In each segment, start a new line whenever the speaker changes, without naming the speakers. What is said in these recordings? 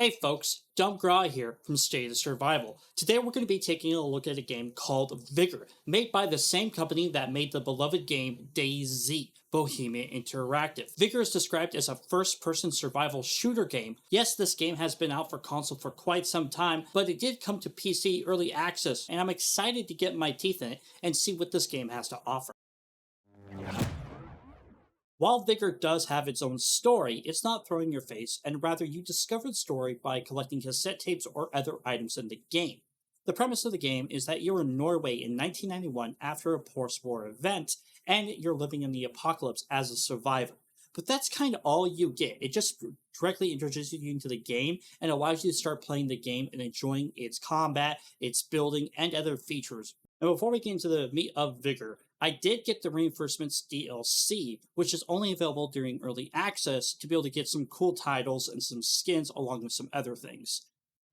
Hey folks, Dumb Gra here from State of Survival. Today we're going to be taking a look at a game called Vigor, made by the same company that made the beloved game DayZ, Bohemia Interactive. Vigor is described as a first-person survival shooter game. Yes, this game has been out for console for quite some time, but it did come to PC early access, and I'm excited to get my teeth in it and see what this game has to offer. While Vigor does have its own story, it's not thrown in your face, and rather you discover the story by collecting cassette tapes or other items in the game. The premise of the game is that you're in Norway in 1991 after a post-war event, and you're living in the apocalypse as a survivor. But that's kind of all you get. It just directly introduces you into the game and allows you to start playing the game and enjoying its combat, its building, and other features. Now, before we get into the meat of Vigor, I did get the Reinforcements DLC, which is only available during early access to be able to get some cool titles and some skins along with some other things.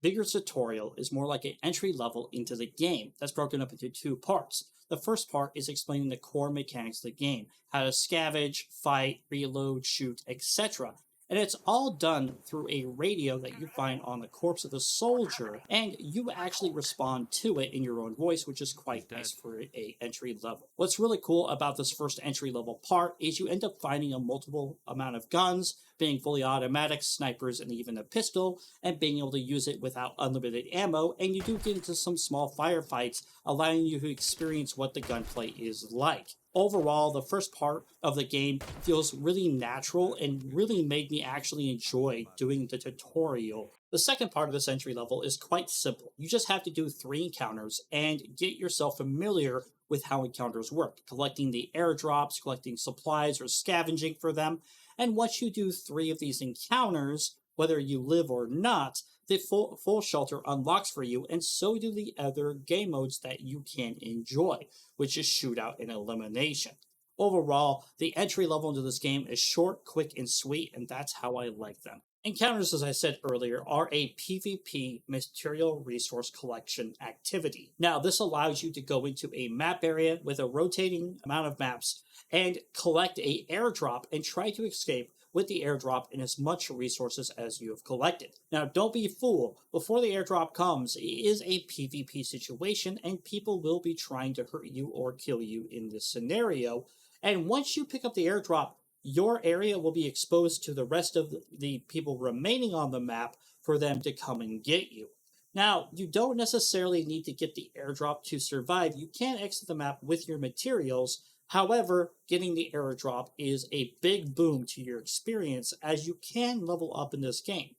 Vigor's tutorial is more like an entry level into the game that's broken up into two parts. The first part is explaining the core mechanics of the game, how to scavenge, fight, reload, shoot, etc. And it's all done through a radio that you find on the corpse of the soldier, and you actually respond to it in your own voice, which is quite nice for a entry level. What's really cool about this first entry level part is you end up finding a multiple amount of guns, being fully automatic, snipers, and even a pistol, and being able to use it without unlimited ammo, and you do get into some small firefights, allowing you to experience what the gunplay is like. Overall, the first part of the game feels really natural and really made me actually enjoy doing the tutorial. The second part of this entry level is quite simple. You just have to do 3 encounters and get yourself familiar with how encounters work, collecting the airdrops, collecting supplies, or scavenging for them. And once you do 3 of these encounters, whether you live or not, the full shelter unlocks for you, and so do the other game modes that you can enjoy, which is Shootout and Elimination. Overall, the entry level into this game is short, quick, and sweet, and that's how I like them. Encounters, as I said earlier, are a PvP material resource collection activity. Now, this allows you to go into a map area with a rotating amount of maps and collect a airdrop and try to escape with the airdrop and as much resources as you have collected. Now, don't be fooled. Before the airdrop comes, it is a PvP situation, and people will be trying to hurt you or kill you in this scenario. And once you pick up the airdrop, your area will be exposed to the rest of the people remaining on the map for them to come and get you. Now, you don't necessarily need to get the airdrop to survive. You can exit the map with your materials. However, getting the airdrop is a big boom to your experience as you can level up in this game.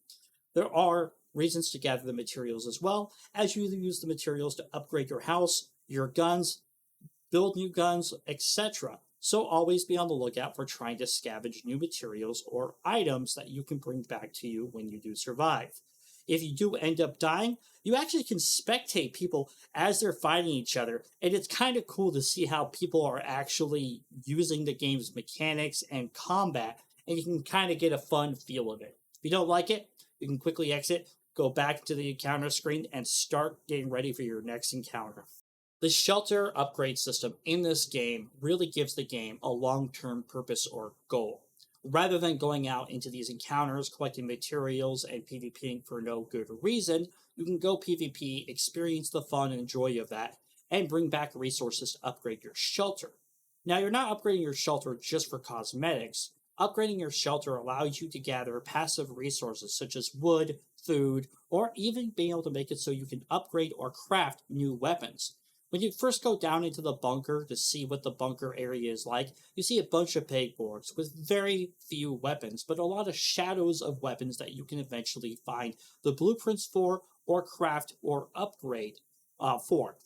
There are reasons to gather the materials as well, as you use the materials to upgrade your house, your guns, build new guns, etc. So always be on the lookout for trying to scavenge new materials or items that you can bring back to you when you do survive. If you do end up dying, you actually can spectate people as they're fighting each other, and it's kind of cool to see how people are actually using the game's mechanics and combat, and you can kind of get a fun feel of it. If you don't like it, you can quickly exit, go back to the encounter screen, and start getting ready for your next encounter. The shelter upgrade system in this game really gives the game a long-term purpose or goal. Rather than going out into these encounters, collecting materials, and PvPing for no good reason, you can go PvP, experience the fun and joy of that, and bring back resources to upgrade your shelter. Now, you're not upgrading your shelter just for cosmetics. Upgrading your shelter allows you to gather passive resources such as wood, food, or even being able to make it so you can upgrade or craft new weapons. When you first go down into the bunker to see what the bunker area is like, you see a bunch of pegboards with very few weapons, but a lot of shadows of weapons that you can eventually find the blueprints for, or craft, or upgrade for.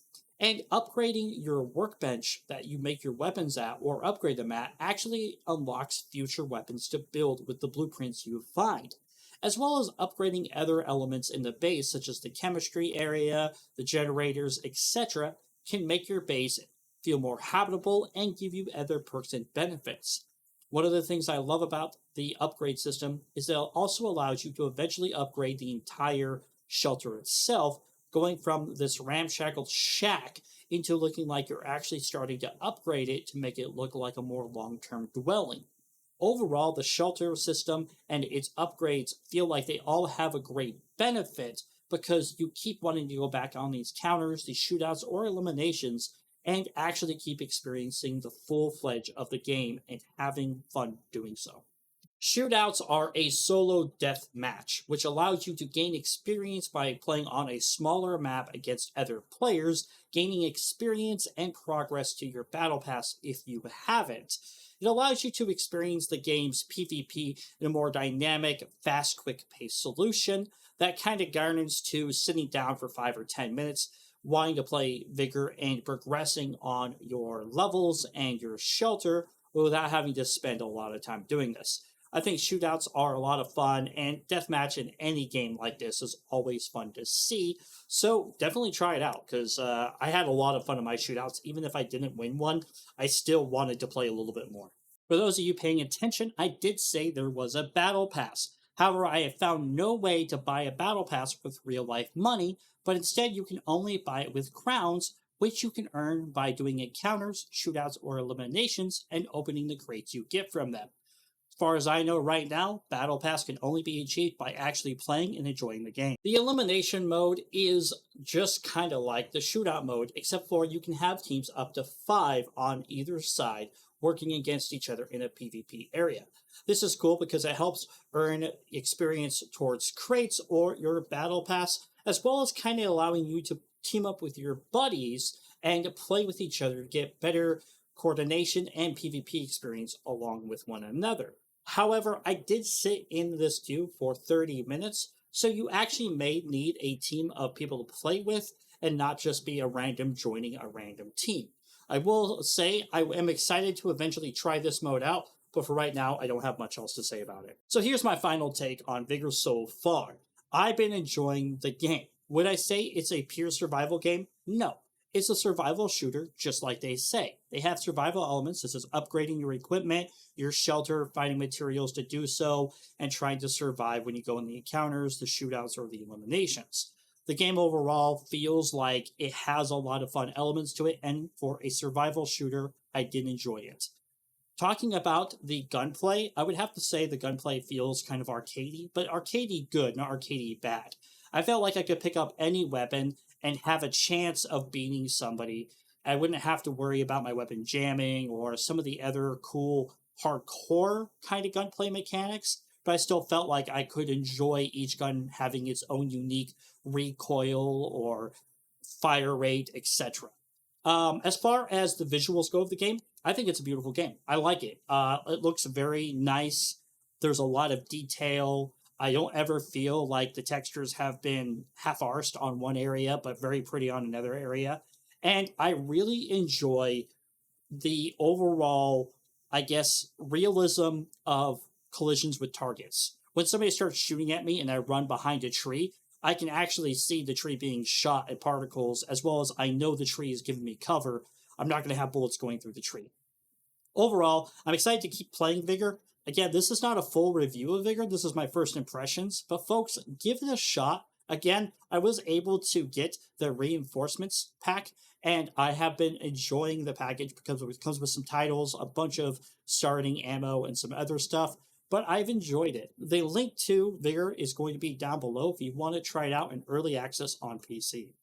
And upgrading your workbench that you make your weapons at, or upgrade them at, actually unlocks future weapons to build with the blueprints you find, as well as upgrading other elements in the base, such as the chemistry area, the generators, etc., can make your base feel more habitable and give you other perks and benefits. One of the things I love about the upgrade system is that it also allows you to eventually upgrade the entire shelter itself, going from this ramshackle shack into looking like you're actually starting to upgrade it to make it look like a more long-term dwelling. Overall, the shelter system and its upgrades feel like they all have a great benefit because you keep wanting to go back on these counters, these shootouts, or eliminations, and actually keep experiencing the full fledged of the game and having fun doing so. Shootouts are a solo death match, which allows you to gain experience by playing on a smaller map against other players, gaining experience and progress to your battle pass if you haven't. It allows you to experience the game's PvP in a more dynamic, fast, quick paced solution that kind of garners to sitting down for 5 or 10 minutes, wanting to play Vigor and progressing on your levels and your shelter without having to spend a lot of time doing this. I think shootouts are a lot of fun, and deathmatch in any game like this is always fun to see. So definitely try it out because I had a lot of fun in my shootouts. Even if I didn't win one, I still wanted to play a little bit more. For those of you paying attention, I did say there was a battle pass. However, I have found no way to buy a battle pass with real life money, but instead you can only buy it with crowns, which you can earn by doing encounters, shootouts, or eliminations, and opening the crates you get from them. As far as I know right now, Battle Pass can only be achieved by actually playing and enjoying the game. The Elimination mode is just kind of like the Shootout mode, except for you can have teams up to 5 on either side working against each other in a PvP area. This is cool because it helps earn experience towards crates or your Battle Pass, as well as kind of allowing you to team up with your buddies and play with each other to get better coordination and PvP experience along with one another. However, I did sit in this queue for 30 minutes, so you actually may need a team of people to play with and not just be a random joining a random team. I will say I am excited to eventually try this mode out, but for right now, I don't have much else to say about it. So here's my final take on Vigor so far. I've been enjoying the game. Would I say it's a pure survival game? No. It's a survival shooter, just like they say. They have survival elements, such as upgrading your equipment, your shelter, finding materials to do so, and trying to survive when you go in the encounters, the shootouts, or the eliminations. The game overall feels like it has a lot of fun elements to it, and for a survival shooter, I did enjoy it. Talking about the gunplay, I would have to say the gunplay feels kind of arcadey, but arcadey good, not arcadey bad. I felt like I could pick up any weapon and have a chance of beating somebody. I wouldn't have to worry about my weapon jamming or some of the other cool hardcore kind of gunplay mechanics, but I still felt like I could enjoy each gun having its own unique recoil or fire rate, etc. As far as the visuals go of the game, I think it's a beautiful game. I like it. It looks very nice. There's a lot of detail. I don't ever feel like the textures have been half-arsed on one area, but very pretty on another area. And I really enjoy the overall, I guess, realism of collisions with targets. When somebody starts shooting at me and I run behind a tree, I can actually see the tree being shot at particles, as well as I know the tree is giving me cover. I'm not going to have bullets going through the tree. Overall, I'm excited to keep playing Vigor. Again, this is not a full review of Vigor. This is my first impressions. But folks, give it a shot. Again, I was able to get the reinforcements pack, and I have been enjoying the package because it comes with some titles, a bunch of starting ammo, and some other stuff. But I've enjoyed it. The link to Vigor is going to be down below if you want to try it out in early access on PC.